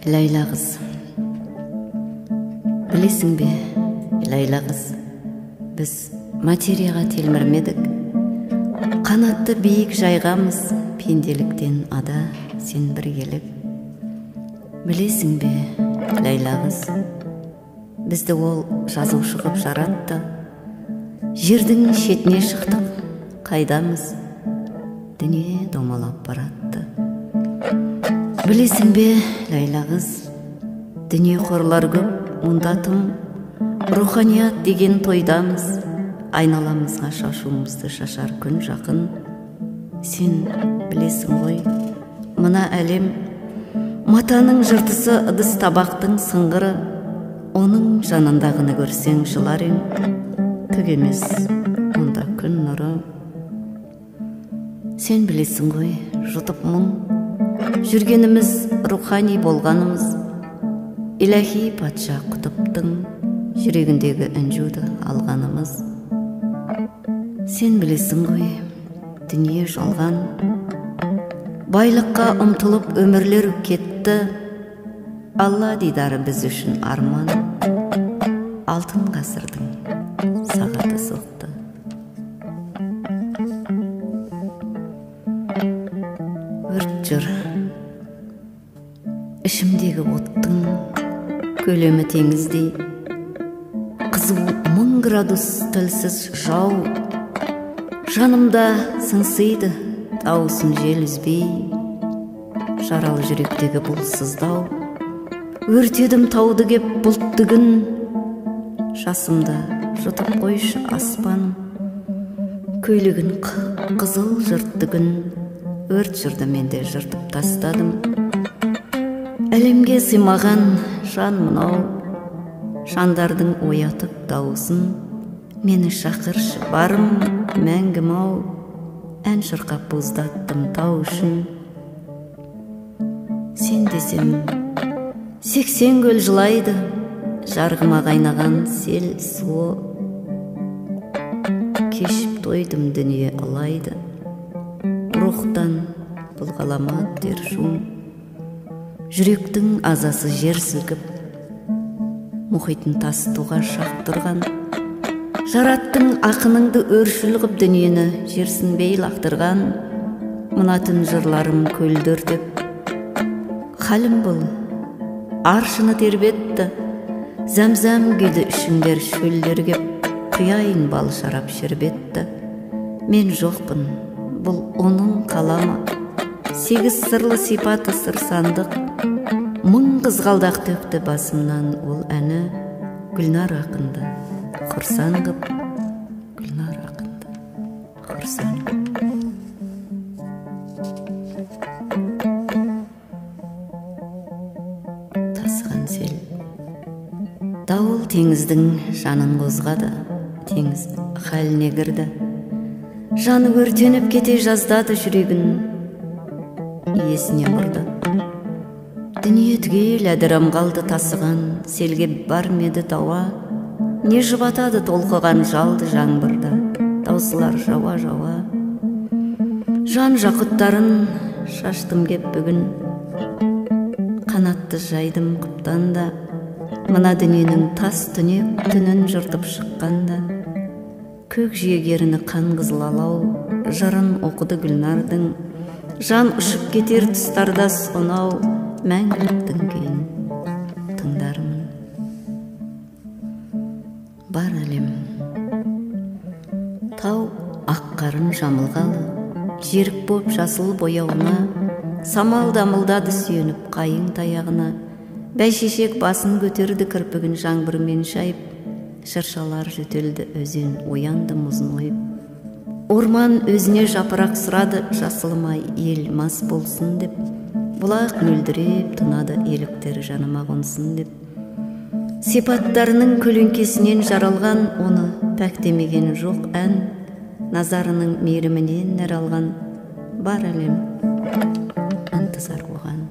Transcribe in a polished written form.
Ләйлә қыз, білесің бе, Ләйлә қыз, біз материяға телмірмедік, қанатты биік жайғамыз, пенделіктен ада сен біргелік. Білесің бе, Ләйлә қыз, бізді ол жазушы қып жаратты, жердің шетіне шықтық, қайдамыз, дүние домалап баратты. Білесің бе, Ләйлә қыз, дүние қорлар көп, мұнда тым, руханият деген тойдамыз, айналамызға шашуымызды шашар күн жақын. Сен білесің ғой, мына әлем, матаның жыртысы ыдыс табақтың сыңғыры, оның жанындағыны көрсең жылар ең, түк емес, онда күн нұры. Сен білесің ғой, жұтып мұң, жүргеніміз рухани болғанымыз, иләхи патша құтыптың жүрегіндегі інжуді алғанымыз. Сен білесің ғой, дүние жалған, байлыққа ұмтылып өмірлер кетті, Алла дидары біз үшін арман, алтын ғасырдың сағаты соқты. Өрт жүр, ішімдегі оттың көлемі теңіздей, қызу 1000 градус тілсіз жау, жанымда сыңсиды даусын жел үзбей, жаралы жүректегі бұл сыздау, өртедім тауды кеп бұлттығын, жасымда жұтып қойшы аспан, көйлегін қызыл жырттығын, өрт жүрді менде жыртып тастадым. Әлемге сыймаған жан мұнау, жандардың оятып дауысын, мені шақыршы барым мәңгім ау, ән шырқап боздаттым тау үшін. Сен десем, 80 көл жылайды, жарғыма қайнаған сел суы, кешіп тойдым дүние ұлайды, рухтан бұл ғаламат дер шум, жүректің азасы жер сілкіп, мұхитын тасытуға шақтырған, жараттың ақыныңды өршіл қып дүниені жерсінбей лақтырған, мұнатын жырларым көлдер деп, халім бұл аршыны тербетті, зәмзәм күйді ішіңдер шөлдер кеп, құяйын бал шарап шербетті. Мен жоқпын, бұл оның қалама, 8 сырлы сипаты сыр сандық, 1000 қызғалдақ төкті басымнан ол әні, Гүлнар ақынды құрсан қып, Гүлнар ақынды құрсан қып. Тасыған сел, дауыл теңіздің жанын қозғады, теңіз халіне кірді, жаны өртеніп кете жаздады жүрегін, иесіне бұрды. Дүние түгел әдірам қалды тасыған, селге бар меді дауа, не жұбатады толқыған жалды жаңбырда, таусылар жауа-жауа. Жан жақұттарын шаштым кеп бүгін, қанатты жайдым құптанда, мына дүниенің тас түнек түнін жыртып шыққанда, көк жиегеріні қан қызыл алау, жырын оқыды Гүлнардың, жан ұшып кетер тұстарда сонау, мәңгіліктің күйін тыңдармын. Бар әлем, тау аққарын жамылғалы, жерік боп жасыл бояуына, самал дамылдады сүйеніп қайың таяғына, бәйшешек басын көтерді кірпігін жаңбырмен шайып, шыршалар жөтелді өзен оянды мұзын ойып. Орман өзіне жапырақ сұрады, жасылымай ел мас болсын деп, бұлақ мөлдіреп тынады еліктер жаныма қонсын деп. Сипаттарының көлеңкесінен жаралған, оны пәктемеген жоқ ән, назарының мейірімінен нәр алған, бар әлем ынтызар оған.